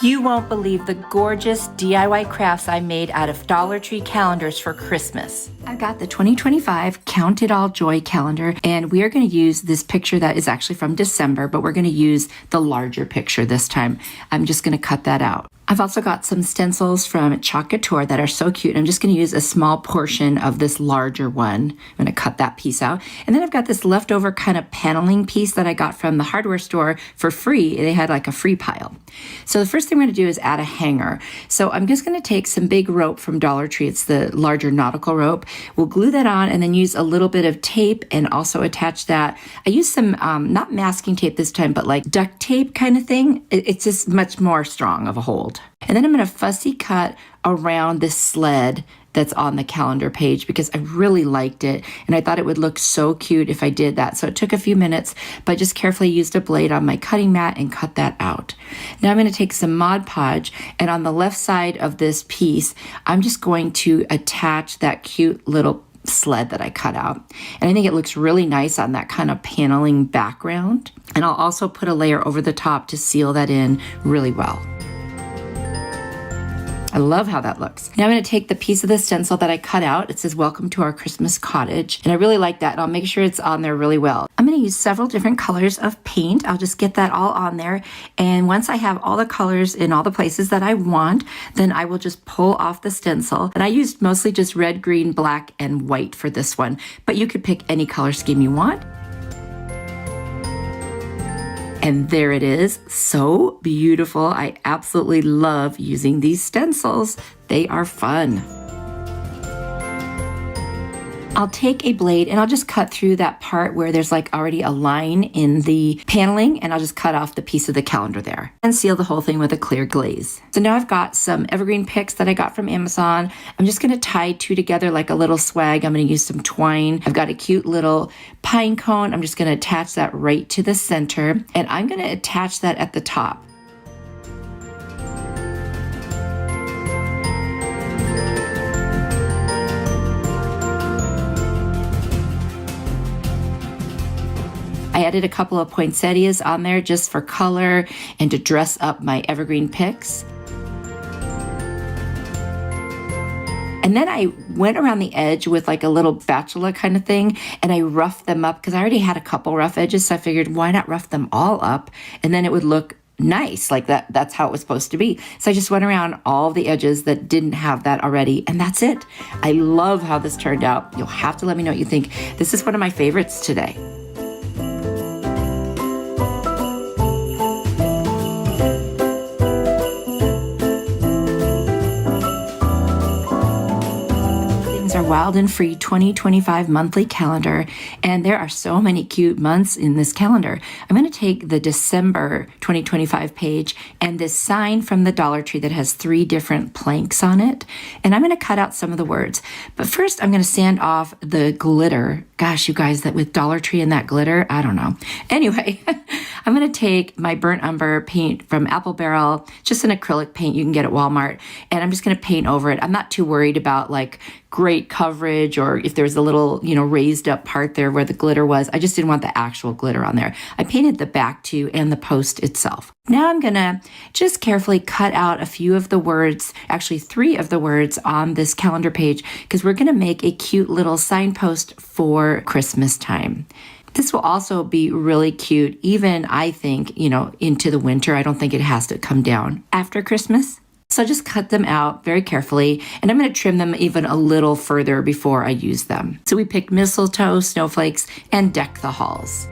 You won't believe the gorgeous DIY crafts I made out of Dollar Tree calendars for Christmas. I've got the 2025 Count It All Joy calendar, and we are going to use this picture that is actually from December, but we're going to use the larger picture this time. I'm just going to cut that out. I've also got some stencils from Chalk Couture that are so cute. I'm just going to use a small portion of this larger one. I'm going to cut that piece out. And then I've got this leftover kind of paneling piece that I got from the hardware store for free. They had like a free pile. So the first thing we're going to do is add a hanger. So I'm just going to take some big rope from Dollar Tree. It's the larger nautical rope. We'll glue that on and then use a little bit of tape and also attach that. I used some, not masking tape this time, but like duct tape kind of thing. It's just much more strong of a hold. And then I'm going to fussy cut around this sled that's on the calendar page because I really liked it and I thought it would look so cute if I did that. So it took a few minutes, but just carefully used a blade on my cutting mat and cut that out. Now I'm going to take some Mod Podge, and on the left side of this piece, I'm just going to attach that cute little sled that I cut out. And I think it looks really nice on that kind of paneling background. And I'll also put a layer over the top to seal that in really well. I love how that looks. Now I'm going to take the piece of the stencil that I cut out. It says, "Welcome to our Christmas cottage." And I really like that. And I'll make sure it's on there really well. I'm going to use several different colors of paint. I'll just get that all on there. And once I have all the colors in all the places that I want, then I will just pull off the stencil. And I used mostly just red, green, black, and white for this one. But you could pick any color scheme you want. And there it is, so beautiful. I absolutely love using these stencils. They are fun. I'll take a blade and I'll just cut through that part where there's like already a line in the paneling, and I'll just cut off the piece of the calendar there and seal the whole thing with a clear glaze. So now I've got some evergreen pics that I got from Amazon. I'm just going to tie two together like a little swag. I'm going to use some twine. I've got a cute little pine cone. I'm just going to attach that right to the center, and I'm going to attach that at the top. I added a couple of poinsettias on there just for color and to dress up my evergreen pics. And then I went around the edge with like a little spatula kind of thing, and I roughed them up because I already had a couple rough edges. So I figured, why not rough them all up? And then it would look nice like that. That's how it was supposed to be. So I just went around all the edges that didn't have that already, and that's it. I love how this turned out. You'll have to let me know what you think. This is one of my favorites today. Wild and Free 2025 monthly calendar, and there are so many cute months in this calendar. I'm going to take the December 2025 page and this sign from the Dollar Tree that has 3 different planks on it, and I'm going to cut out some of the words. But first I'm going to sand off the glitter. Gosh, you guys, that with Dollar Tree and that glitter, I don't know. Anyway, I'm going to take my burnt umber paint from Apple Barrel, just an acrylic paint you can get at Walmart, and I'm just going to paint over it. I'm not too worried about like great coverage or if there's a little, raised up part there where the glitter was. I just didn't want the actual glitter on there. I painted the back too and the post itself. Now I'm going to just carefully cut out a few of the words, actually 3 of the words on this calendar page, because we're going to make a cute little signpost for Christmas time. This will also be really cute, even I think, into the winter. I don't think it has to come down after Christmas. So just cut them out very carefully, and I'm going to trim them even a little further before I use them. So we picked mistletoe, snowflakes, and deck the halls.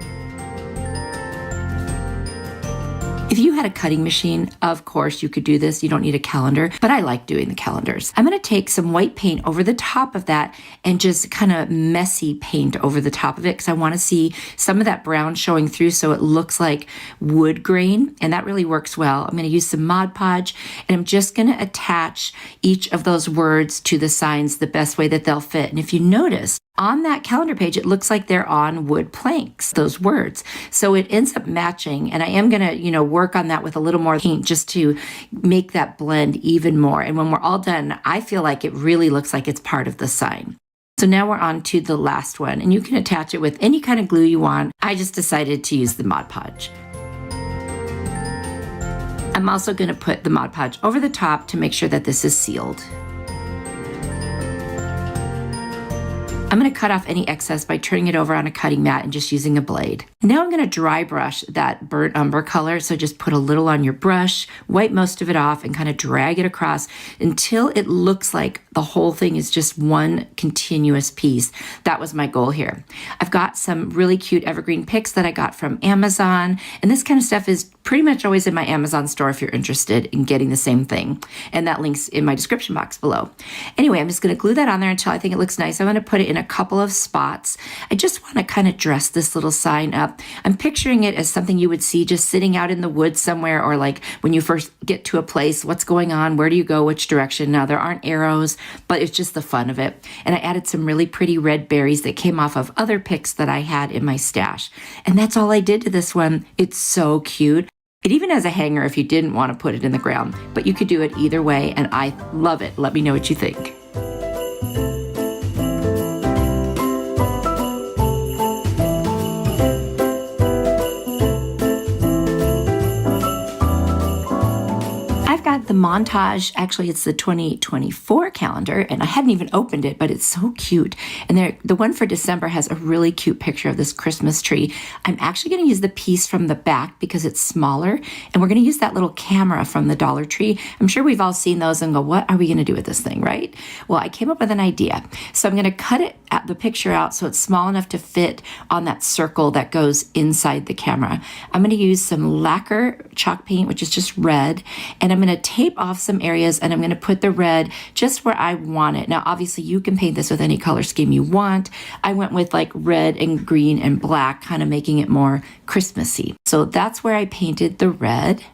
If you had a cutting machine, of course you could do this. You don't need a calendar, but I like doing the calendars. I'm going to take some white paint over the top of that and just kind of messy paint over the top of it because I want to see some of that brown showing through so it looks like wood grain, and that really works well. I'm going to use some Mod Podge, and I'm just going to attach each of those words to the signs the best way that they'll fit. And if you notice, on that calendar page, it looks like they're on wood planks, those words. So it ends up matching, and I am going to, work on that with a little more paint just to make that blend even more. And when we're all done, I feel like it really looks like it's part of the sign. So now we're on to the last one, and you can attach it with any kind of glue you want. I just decided to use the Mod Podge. I'm also going to put the Mod Podge over the top to make sure that this is sealed. I'm going to cut off any excess by turning it over on a cutting mat and just using a blade. Now I'm going to dry brush that burnt umber color, so just put a little on your brush, wipe most of it off, and kind of drag it across until it looks like the whole thing is just one continuous piece. That was my goal here. I've got some really cute evergreen pics that I got from Amazon, and this kind of stuff is pretty much always in my Amazon store if you're interested in getting the same thing, and that link's in my description box below. Anyway, I'm just going to glue that on there until I think it looks nice. I'm going to put it in a couple of spots. I just want to kind of dress this little sign up. I'm picturing it as something you would see just sitting out in the woods somewhere, or like when you first get to a place, what's going on, where do you go, which direction. Now there aren't arrows, but it's just the fun of it. And I added some really pretty red berries that came off of other pics that I had in my stash. And that's all I did to this one. It's so cute. It even has a hanger if you didn't want to put it in the ground, but you could do it either way, and I love it. Let me know what you think. The montage, actually it's the 2024 calendar, and I hadn't even opened it, but it's so cute. And the one for December has a really cute picture of this Christmas tree. I'm actually going to use the piece from the back because it's smaller, and we're going to use that little camera from the Dollar Tree. I'm sure we've all seen those and go, what are we going to do with this thing, right? Well, I came up with an idea. So I'm going to cut it at the picture out so it's small enough to fit on that circle that goes inside the camera. I'm going to use some lacquer chalk paint, which is just red, and I'm going to tape off some areas, and I'm going to put the red just where I want it. Now, obviously, you can paint this with any color scheme you want. I went with like red and green and black, kind of making it more Christmassy. So that's where I painted the red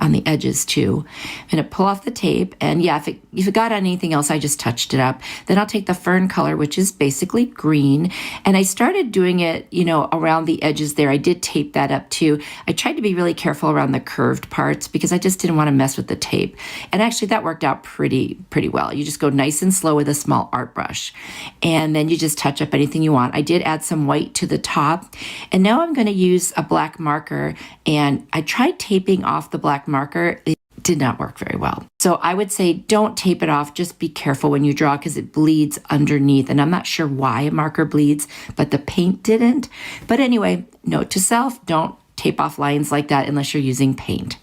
on the edges too. I'm going to pull off the tape, and yeah, if it got on anything else, I just touched it up. Then I'll take the fern color, which is basically green, and I started doing it, around the edges there. I did tape that up too. I tried to be really careful around the curved parts because I just didn't want to mess with the tape. And actually that worked out pretty well. You just go nice and slow with a small art brush, and then you just touch up anything you want. I did add some white to the top, and now I'm going to use a black marker, and I tried taping off the black marker. It did not work very well. So I would say don't tape it off. Just be careful when you draw because it bleeds underneath. And I'm not sure why a marker bleeds, but the paint didn't. But anyway, note to self, don't tape off lines like that unless you're using paint.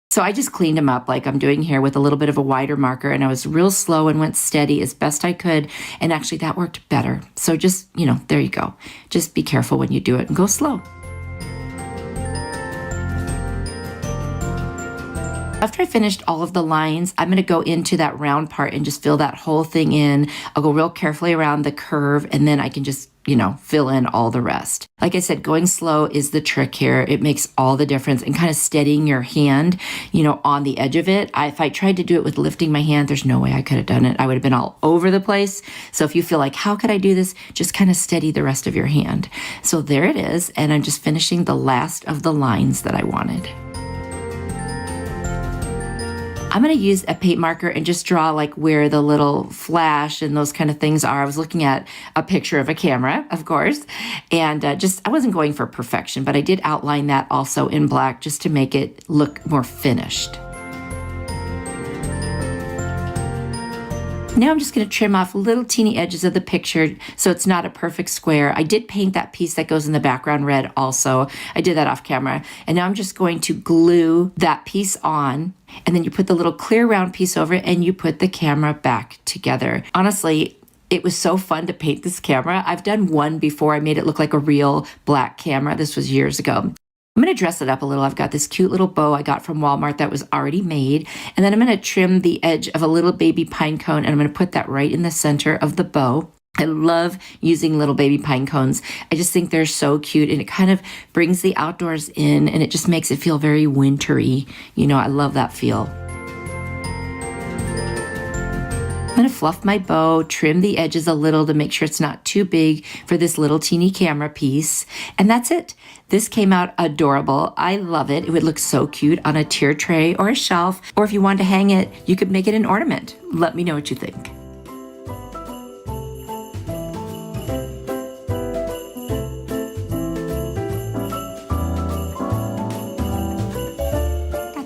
So I just cleaned them up like I'm doing here with a little bit of a wider marker, and I was real slow and went steady as best I could. And actually that worked better. So just, there you go. Just be careful when you do it and go slow. After I finished all of the lines, I'm going to go into that round part and just fill that whole thing in. I'll go real carefully around the curve, and then I can just, fill in all the rest. Like I said, going slow is the trick here. It makes all the difference, and kind of steadying your hand, on the edge of it. If I tried to do it with lifting my hand, there's no way I could have done it. I would have been all over the place. So if you feel like, how could I do this? Just kind of steady the rest of your hand. So there it is. And I'm just finishing the last of the lines that I wanted. I'm going to use a paint marker and just draw like where the little flash and those kind of things are. I was looking at a picture of a camera, of course, and I wasn't going for perfection, but I did outline that also in black just to make it look more finished. Now I'm just going to trim off little teeny edges of the picture so it's not a perfect square. I did paint that piece that goes in the background red also. I did that off camera. And now I'm just going to glue that piece on, and then you put the little clear round piece over it, and you put the camera back together. Honestly, it was so fun to paint this camera. I've done one before. I made it look like a real black camera. This was years ago. I'm going to dress it up a little. I've got this cute little bow I got from Walmart that was already made. And then I'm going to trim the edge of a little baby pine cone, and I'm going to put that right in the center of the bow. I love using little baby pine cones. I just think they're so cute, and it kind of brings the outdoors in, and it just makes it feel very wintry. I love that feel. I'm going to fluff my bow, trim the edges a little to make sure it's not too big for this little teeny camera piece. And that's it. This came out adorable. I love it. It would look so cute on a tier tray or a shelf, or if you want to hang it, you could make it an ornament. Let me know what you think.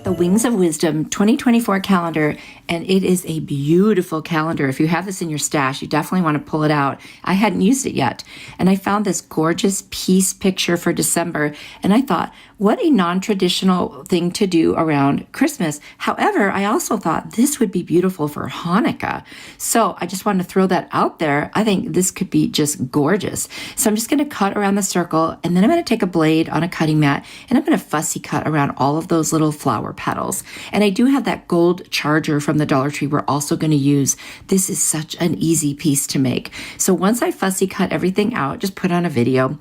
The Wings of Wisdom 2024 calendar, and it is a beautiful calendar. If you have this in your stash, you definitely want to pull it out. I hadn't used it yet, and I found this gorgeous piece picture for December, and I thought, what a non-traditional thing to do around Christmas. However, I also thought this would be beautiful for Hanukkah. So I just wanted to throw that out there. I think this could be just gorgeous. So I'm just going to cut around the circle, and then I'm going to take a blade on a cutting mat, and I'm going to fussy cut around all of those little flower petals. And I do have that gold charger from the Dollar Tree we're also going to use. This is such an easy piece to make. So once I fussy cut everything out, just put on a video,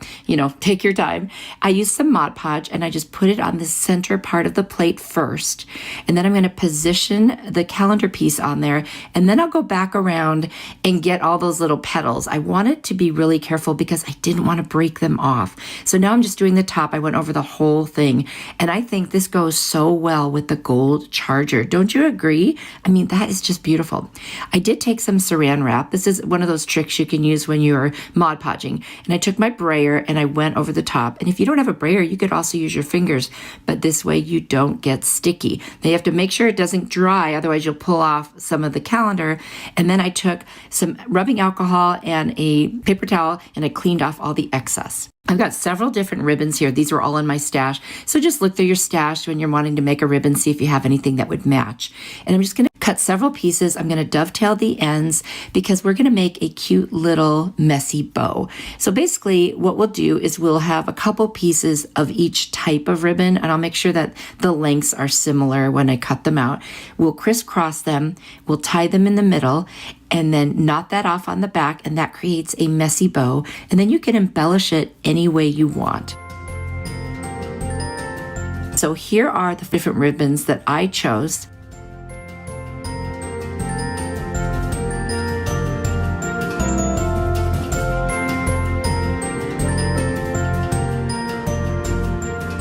take your time. I use some Mod Podge, and I just put it on the center part of the plate first. And then I'm going to position the calendar piece on there. And then I'll go back around and get all those little petals. I wanted to be really careful because I didn't want to break them off. So now I'm just doing the top. I went over the whole thing. And I think this goes so well with the gold charger. Don't you agree? I mean, that is just beautiful. I did take some saran wrap. This is one of those tricks you can use when you're Mod Podging. And I took my brayer and I went over the top. And if you don't have a brayer, you could also use your fingers, but this way you don't get sticky. Now you have to make sure it doesn't dry, otherwise you'll pull off some of the calendar. And then I took some rubbing alcohol and a paper towel and I cleaned off all the excess. I've got several different ribbons here. These were all in my stash. So just look through your stash when you're wanting to make a ribbon, see if you have anything that would match. And I'm just going to cut several pieces. I'm going to dovetail the ends because we're going to make a cute little messy bow. So basically what we'll do is we'll have a couple pieces of each type of ribbon, and I'll make sure that the lengths are similar when I cut them out. We'll crisscross them. We'll tie them in the middle, and then knot that off on the back, and that creates a messy bow. And then you can embellish it any way you want. So here are the different ribbons that I chose.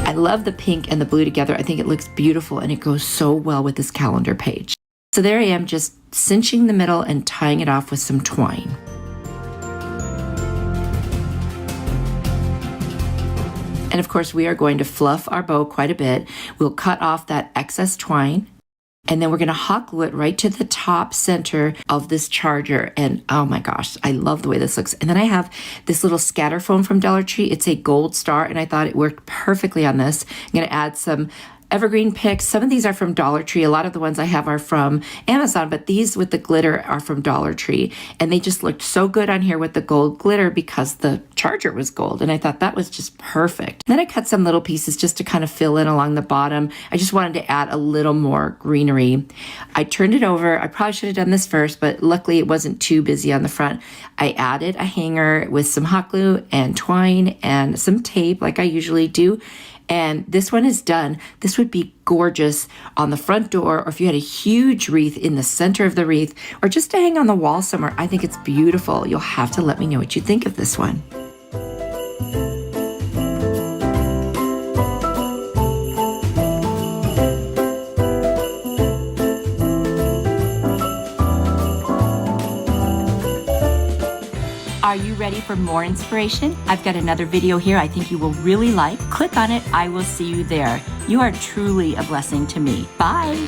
I love the pink and the blue together. I think it looks beautiful and it goes so well with this calendar page. So there I am, just cinching the middle and tying it off with some twine. And of course, we are going to fluff our bow quite a bit. We'll cut off that excess twine, and then we're going to hot glue it right to the top center of this charger. And oh my gosh, I love the way this looks. And then I have this little scatter foam from Dollar Tree. It's a gold star, and I thought it worked perfectly on this. I'm going to add some evergreen pics. Some of these are from Dollar Tree. A lot of the ones I have are from Amazon, but these with the glitter are from Dollar Tree. And they just looked so good on here with the gold glitter because the charger was gold. And I thought that was just perfect. Then I cut some little pieces just to kind of fill in along the bottom. I just wanted to add a little more greenery. I turned it over. I probably should have done this first, but luckily it wasn't too busy on the front. I added a hanger with some hot glue and twine and some tape like I usually do. And this one is done. This would be gorgeous on the front door, or if you had a huge wreath in the center of the wreath, or just to hang on the wall somewhere. I think it's beautiful. You'll have to let me know what you think of this one. Are you ready for more inspiration? I've got another video here I think you will really like. Click on it. I will see you there. You are truly a blessing to me. Bye.